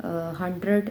100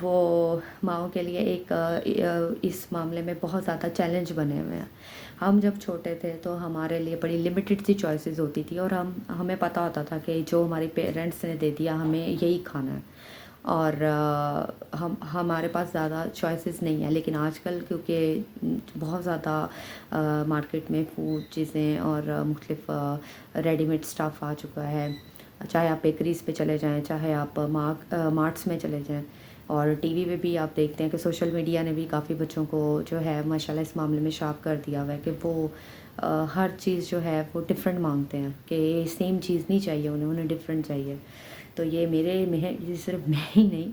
وہ ماؤں کے لیے ایک اس معاملے میں بہت زیادہ چیلنج بنے ہوئے ہیں. ہم جب چھوٹے تھے تو ہمارے لیے بڑی لمیٹڈ سی چوائسیز ہوتی تھی، اور ہمیں پتہ ہوتا تھا کہ جو ہمارے پیرنٹس نے دے دیا ہمیں یہی کھانا ہے، اور ہمارے پاس زیادہ چوائسیز نہیں ہیں. لیکن آج کل کیونکہ بہت زیادہ مارکیٹ میں فوڈ چیزیں اور مختلف ریڈی میڈ اسٹف آ چکا ہے، چاہے آپ بیکریز پہ چلے جائیں، چاہے آپ مارٹس میں چلے جائیں، اور ٹی وی پہ بھی آپ دیکھتے ہیں کہ سوشل میڈیا نے بھی کافی بچوں کو جو ہے ماشاءاللہ اس معاملے میں شارپ کر دیا ہوا ہے کہ وہ ہر چیز جو ہے وہ ڈفرینٹ مانگتے ہیں، کہ سیم چیز نہیں چاہیے انہیں ڈفرینٹ چاہیے. تو یہ یہ صرف میں ہی نہیں،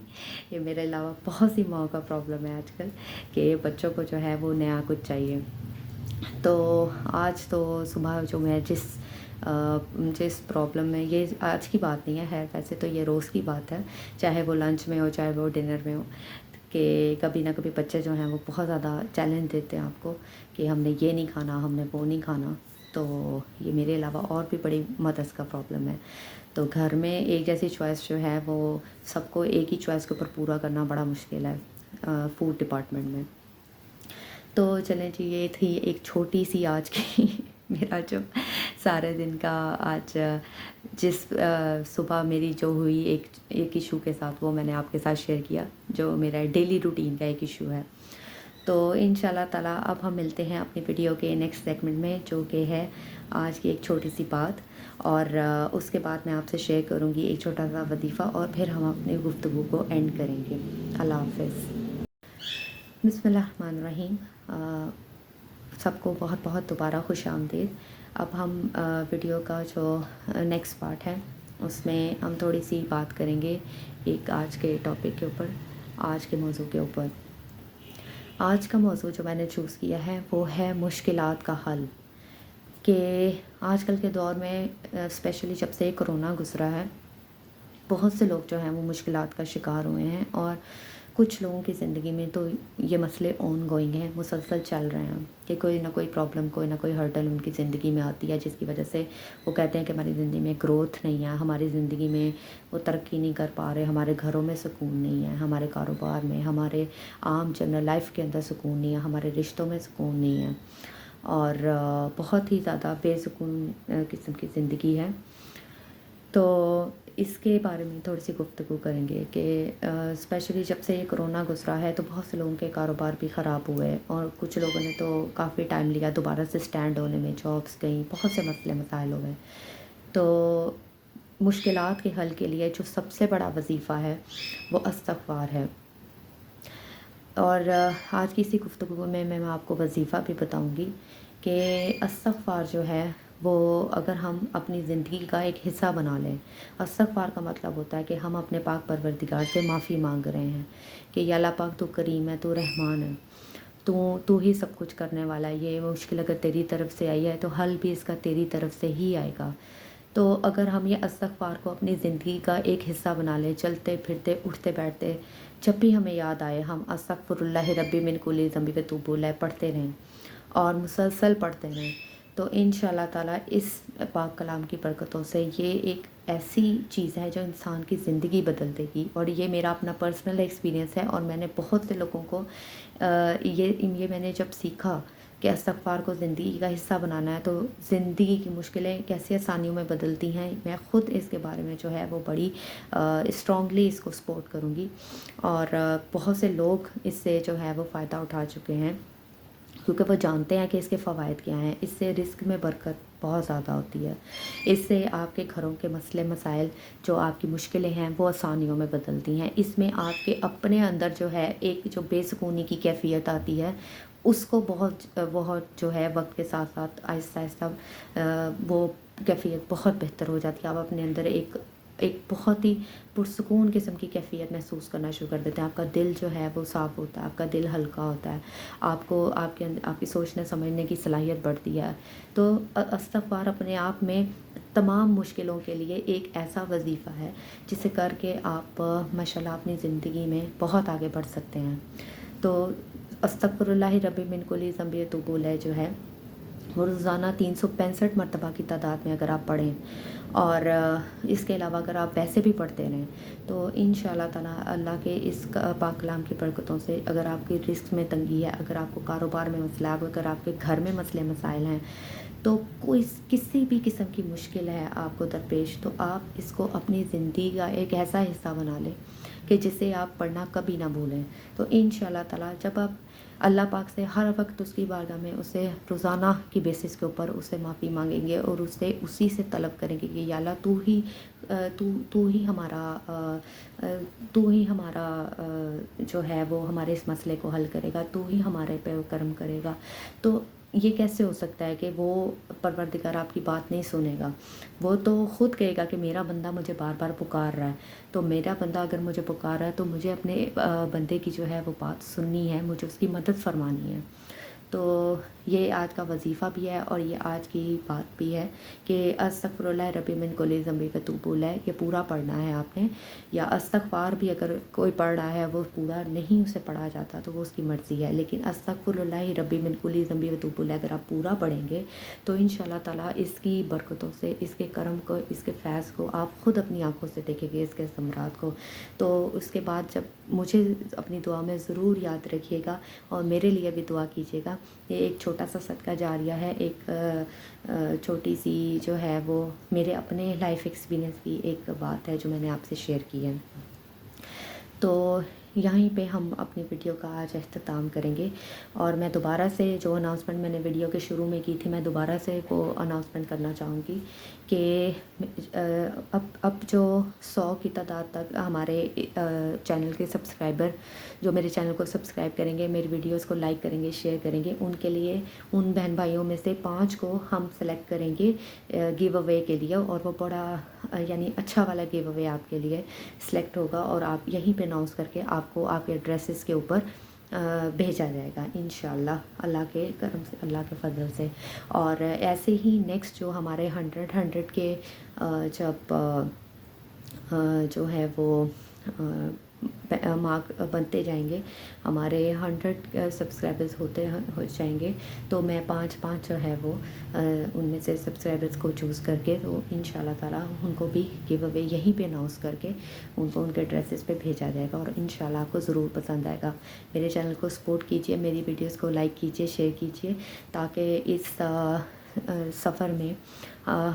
یہ میرے علاوہ بہت سی ماؤں کا پرابلم ہے آج کل، کہ بچوں کو جو ہے وہ نیا کچھ چاہیے. تو آج تو صبح جو میں جس پرابلم میں، یہ آج کی بات نہیں ہے ویسے تو یہ روز کی بات ہے، چاہے وہ لنچ میں ہو چاہے وہ ڈنر میں ہو، کہ کبھی نہ کبھی بچے جو ہیں وہ بہت زیادہ چیلنج دیتے ہیں آپ کو کہ ہم نے یہ نہیں کھانا، ہم نے وہ نہیں کھانا. تو یہ میرے علاوہ اور بھی بڑی مدرس کا پرابلم ہے. تو گھر میں ایک جیسی چوائس جو ہے وہ سب کو ایک ہی چوائس کے اوپر پورا کرنا بڑا مشکل ہے فوڈ ڈپارٹمنٹ میں. تو چلیں جی، یہ تھی ایک چھوٹی سی آج کی میرا جو سارے دن کا آج جس صبح میری جو ہوئی ایک ایشو کے ساتھ، وہ میں نے آپ کے ساتھ شیئر کیا، جو میرا ڈیلی روٹین کا ایک ایشو ہے. تو انشاءاللہ تعالیٰ اب ہم ملتے ہیں اپنی ویڈیو کے نیکسٹ سیگمنٹ میں، جو کہ ہے آج کی ایک چھوٹی سی بات، اور اس کے بعد میں آپ سے شیئر کروں گی ایک چھوٹا سا وظیفہ، اور پھر ہم اپنی گفتگو کو اینڈ کریں گے. اللہ حافظ. بسم اللہ الرحمن الرحیم. سب کو بہت بہت دوبارہ خوش آمدید. اب ہم ویڈیو کا جو نیکسٹ پارٹ ہے اس میں ہم تھوڑی سی بات کریں گے ایک آج کے ٹاپک کے اوپر، آج کے موضوع کے اوپر. آج کا موضوع جو میں نے چوز کیا ہے وہ ہے مشکلات کا حل. کہ آج کل کے دور میں اسپیشلی جب سے کرونا گزرا ہے، بہت سے لوگ جو ہیں وہ مشکلات کا شکار ہوئے ہیں، اور کچھ لوگوں کی زندگی میں تو یہ مسئلے آن گوئنگ ہیں، مسلسل چل رہے ہیں، کہ کوئی نہ کوئی پرابلم، کوئی نہ کوئی ہرڈل ان کی زندگی میں آتی ہے، جس کی وجہ سے وہ کہتے ہیں کہ ہماری زندگی میں گروتھ نہیں ہے، ہماری زندگی میں وہ ترقی نہیں کر پا رہے، ہمارے گھروں میں سکون نہیں ہے، ہمارے کاروبار میں، ہمارے عام جنرل لائف کے اندر سکون نہیں ہے، ہمارے رشتوں میں سکون نہیں ہے، اور بہت ہی زیادہ بے سکون قسم کی زندگی ہے. تو اس کے بارے میں تھوڑی سی گفتگو کریں گے کہ اسپیشلی جب سے یہ کرونا گزرا ہے تو بہت سے لوگوں کے کاروبار بھی خراب ہوئے، اور کچھ لوگوں نے تو کافی ٹائم لیا دوبارہ سے سٹینڈ ہونے میں، جابس گئیں، بہت سے مسئلے مسائل ہوئے. تو مشکلات کے حل کے لیے جو سب سے بڑا وظیفہ ہے وہ استغفار ہے. اور آج کی اسی گفتگو میں آپ کو وظیفہ بھی بتاؤں گی کہ استغفار جو ہے وہ اگر ہم اپنی زندگی کا ایک حصہ بنا لیں. استغفار کا مطلب ہوتا ہے کہ ہم اپنے پاک پروردگار سے معافی مانگ رہے ہیں کہ یا اللہ پاک تو کریم ہے، تو رحمان ہے، تو ہی سب کچھ کرنے والا ہے، یہ مشکل اگر تیری طرف سے آئی ہے تو حل بھی اس کا تیری طرف سے ہی آئے گا. تو اگر ہم یہ استغفار کو اپنی زندگی کا ایک حصہ بنا لیں، چلتے پھرتے اٹھتے بیٹھتے جب بھی ہمیں یاد آئے ہم استغفر اللہ ربی من کل ذنب واتوب الیہ پڑھتے رہیں، اور مسلسل پڑھتے رہیں، تو انشاءاللہ تعالیٰ اس پاک کلام کی برکتوں سے یہ ایک ایسی چیز ہے جو انسان کی زندگی بدل دے گی. اور یہ میرا اپنا پرسنل ایکسپیرینس ہے، اور میں نے بہت سے لوگوں کو یہ میں نے جب سیکھا کہ استغفار کو زندگی کا حصہ بنانا ہے تو زندگی کی مشکلیں کیسے آسانیوں میں بدلتی ہیں، میں خود اس کے بارے میں جو ہے وہ بڑی اسٹرانگلی اس کو سپورٹ کروں گی. اور بہت سے لوگ اس سے جو ہے وہ فائدہ اٹھا چکے ہیں، کیونکہ وہ جانتے ہیں کہ اس کے فوائد کیا ہیں. اس سے رزق میں برکت بہت زیادہ ہوتی ہے، اس سے آپ کے گھروں کے مسئلے مسائل، جو آپ کی مشکلیں ہیں وہ آسانیوں میں بدلتی ہیں. اس میں آپ کے اپنے اندر جو ہے ایک جو بے سکونی کی کیفیت آتی ہے، اس کو بہت جو ہے وقت کے ساتھ ساتھ آہستہ آہستہ وہ کیفیت بہت بہتر ہو جاتی ہے. آپ اپنے اندر ایک بہت ہی پرسکون قسم کی کیفیت محسوس کرنا شروع کر دیتے ہیں. آپ کا دل جو ہے وہ صاف ہوتا ہے، آپ کا دل ہلکا ہوتا ہے، آپ کو آپ کی سوچنے سمجھنے کی صلاحیت بڑھتی ہے. تو استغفار اپنے آپ میں تمام مشکلوں کے لیے ایک ایسا وظیفہ ہے جسے کر کے آپ ماشاءاللہ اپنی زندگی میں بہت آگے بڑھ سکتے ہیں. تو استغفر اللہ ربی من کل ذنب واتوب الیہ جو ہے وہ روزانہ 365 مرتبہ کی تعداد میں اگر آپ پڑھیں اور اس کے علاوہ اگر آپ ویسے بھی پڑھتے رہیں تو انشاءاللہ تعالیٰ اللہ کے اس پاک کلام کی برکتوں سے اگر آپ کی رزق میں تنگی ہے، اگر آپ کو کاروبار میں مسئلہ ہے، اگر آپ کے گھر میں مسئلے مسائل ہیں، تو کوئی کسی بھی قسم کی مشکل ہے آپ کو درپیش، تو آپ اس کو اپنی زندگی کا ایک ایسا حصہ بنا لیں کہ جسے آپ پڑھنا کبھی نہ بھولیں۔ تو انشاءاللہ تعالیٰ جب آپ اللہ پاک سے ہر وقت اس کی بارگاہ میں اسے روزانہ کی بیسس کے اوپر اسے معافی مانگیں گے اور اسے اسی سے طلب کریں گے کہ یا اللہ تو ہی ہمارا جو ہے وہ ہمارے اس مسئلے کو حل کرے گا، تو ہی ہمارے پہ کرم کرے گا، تو یہ کیسے ہو سکتا ہے کہ وہ پروردگار آپ کی بات نہیں سنے گا؟ وہ تو خود کہے گا کہ میرا بندہ مجھے بار بار پکار رہا ہے، تو میرا بندہ اگر مجھے پکار رہا ہے تو مجھے اپنے بندے کی جو ہے وہ بات سننی ہے، مجھے اس کی مدد فرمانی ہے۔ تو یہ آج کا وظیفہ بھی ہے اور یہ آج کی بات بھی ہے کہ استغفر اللہ ربی من کل ذنب و اتوب الیہ، یہ پورا پڑھنا ہے آپ نے، یا استغفار بھی اگر کوئی پڑھ رہا ہے وہ پورا نہیں اسے پڑھا جاتا تو وہ اس کی مرضی ہے، لیکن استغفر اللہ ربی من کل ذنب و اتوب الیہ اگر آپ پورا پڑھیں گے تو انشاءاللہ تعالیٰ اس کی برکتوں سے، اس کے کرم کو، اس کے فیض کو آپ خود اپنی آنکھوں سے دیکھیں گے، اس کے ثمرات کو۔ تو اس کے بعد جب مجھے اپنی دعا میں ضرور یاد رکھیے گا اور میرے لیے بھی دعا کیجیے گا۔ یہ ایک چھوٹا سا صدقہ جاریہ ہے، ایک چھوٹی سی جو ہے وہ میرے اپنے لائف ایکسپیرینس کی ایک بات ہے جو میں نے آپ سے شیئر کی ہے۔ تو یہیں پہ ہم اپنی ویڈیو کا آج اختتام کریں گے، اور میں دوبارہ سے جو اناؤنسمنٹ میں نے ویڈیو کے شروع میں کی تھی، میں دوبارہ سے وہ اناؤنسمنٹ کرنا چاہوں گی کہ اب جو 100 کی تعداد تک ہمارے چینل کے سبسکرائبر جو میرے چینل کو سبسکرائب کریں گے، میری ویڈیوز کو لائک کریں گے، شیئر کریں گے، ان کے لیے، ان بہن بھائیوں میں سے 5 کو ہم سلیکٹ کریں گے گیو اوے کے لیے، اور وہ بڑا یعنی اچھا والا گیو اوے آپ کے لیے سلیکٹ ہوگا، اور آپ یہیں پہ اناؤنس کر کے آپ کو آپ کے ایڈریسز کے اوپر بھیجا جائے گا انشاءاللہ، اللہ کے کرم سے، اللہ کے فضل سے۔ اور ایسے ہی نیکسٹ جو ہمارے 100 کے جب جو ہے وہ مارک بنتے جائیں گے، ہمارے 100 سبسکرائبرز ہو جائیں گے، تو میں 5 جو ہے وہ ان میں سے سبسکرائبرز کو چوز کر کے تو انشاءاللہ تعالیٰ ان کو بھی گیو اوے یہیں پہ اناؤنس کر کے ان کو ان کے ایڈریسز پہ بھیجا جائے گا، اور انشاءاللہ آپ کو ضرور پسند آئے گا۔ میرے چینل کو سپورٹ کیجیے، میری ویڈیوز کو لائک کیجیے، شیئر کیجیے، تاکہ اس سفر میں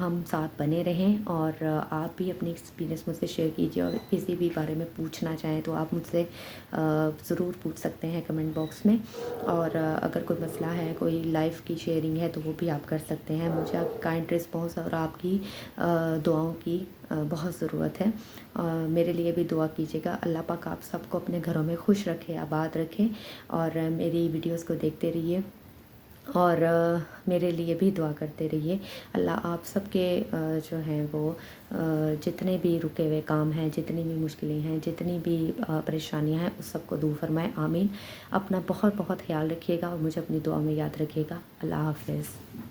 ہم ساتھ بنے رہیں، اور آپ بھی اپنی ایکسپیرینس مجھ سے شیئر کیجیے، اور کسی بھی بارے میں پوچھنا چاہیں تو آپ مجھ سے ضرور پوچھ سکتے ہیں کمنٹ باکس میں، اور اگر کوئی مسئلہ ہے، کوئی لائف کی شیئرنگ ہے تو وہ بھی آپ کر سکتے ہیں۔ مجھے آپ کائنڈ رسپانس اور آپ کی دعاؤں کی بہت ضرورت ہے، میرے لیے بھی دعا کیجیے گا۔ اللہ پاک آپ سب کو اپنے گھروں میں خوش رکھے، آباد رکھے، اور میری ویڈیوز کو دیکھتے رہیے اور میرے لیے بھی دعا کرتے رہیے۔ اللہ آپ سب کے جو ہیں وہ جتنے بھی رکے ہوئے کام ہیں، جتنی بھی مشکلیں ہیں، جتنی بھی پریشانیاں ہیں، اس سب کو دور فرمائے، آمین۔ اپنا بہت بہت خیال رکھیے گا اور مجھے اپنی دعا میں یاد رکھیے گا۔ اللہ حافظ۔